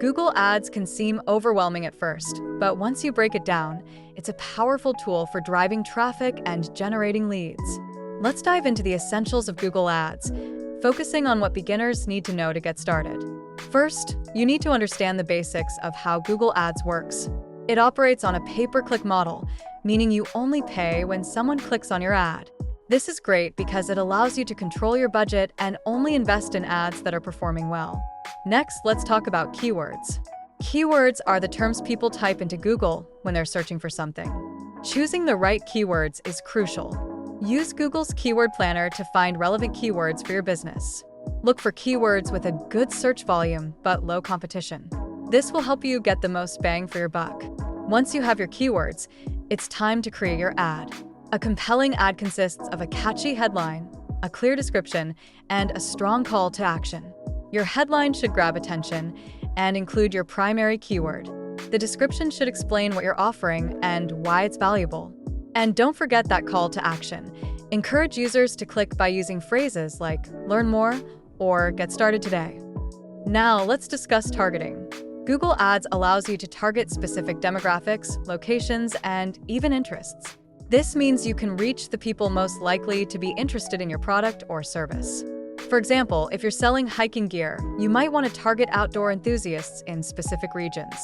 Google Ads can seem overwhelming at first, but once you break it down, it's a powerful tool for driving traffic and generating leads. Let's dive into the essentials of Google Ads, focusing on what beginners need to know to get started. First, you need to understand the basics of how Google Ads works. It operates on a pay-per-click model, meaning you only pay when someone clicks on your ad. This is great because it allows you to control your budget and only invest in ads that are performing well. Next, let's talk about keywords. Keywords are the terms people type into Google when they're searching for something. Choosing the right keywords is crucial. Use Google's keyword planner to find relevant keywords for your business. Look for keywords with a good search volume but low competition. This will help you get the most bang for your buck. Once you have your keywords, it's time to create your ad. A compelling ad consists of a catchy headline, a clear description, and a strong call to action. Your headline should grab attention and include your primary keyword. The description should explain what you're offering and why it's valuable. And don't forget that call to action. Encourage users to click by using phrases like "learn more" or "get started today." Now, let's discuss targeting. Google Ads allows you to target specific demographics, locations, and even interests. This means you can reach the people most likely to be interested in your product or service. For example, if you're selling hiking gear, you might want to target outdoor enthusiasts in specific regions.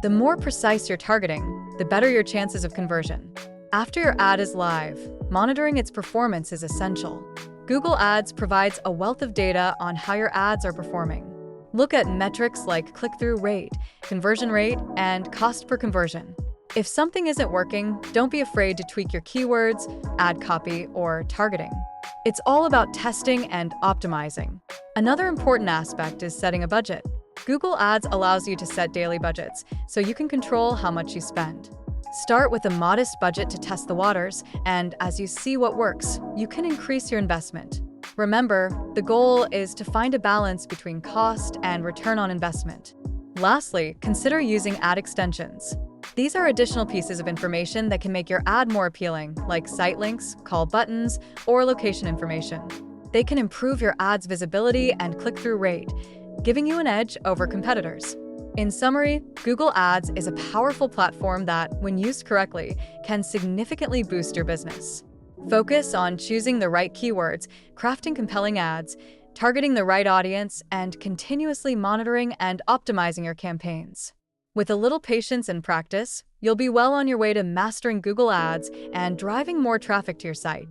The more precise you're targeting, the better your chances of conversion. After your ad is live, monitoring its performance is essential. Google Ads provides a wealth of data on how your ads are performing. Look at metrics like click-through rate, conversion rate, and cost per conversion. If something isn't working, don't be afraid to tweak your keywords, ad copy, or targeting. It's all about testing and optimizing. Another important aspect is setting a budget. Google Ads allows you to set daily budgets, so you can control how much you spend. Start with a modest budget to test the waters, and as you see what works, you can increase your investment. Remember, the goal is to find a balance between cost and return on investment. Lastly, consider using ad extensions. These are additional pieces of information that can make your ad more appealing, like site links, call buttons, or location information. They can improve your ad's visibility and click-through rate, giving you an edge over competitors. In summary, Google Ads is a powerful platform that, when used correctly, can significantly boost your business. Focus on choosing the right keywords, crafting compelling ads, targeting the right audience, and continuously monitoring and optimizing your campaigns. With a little patience and practice, you'll be well on your way to mastering Google Ads and driving more traffic to your site.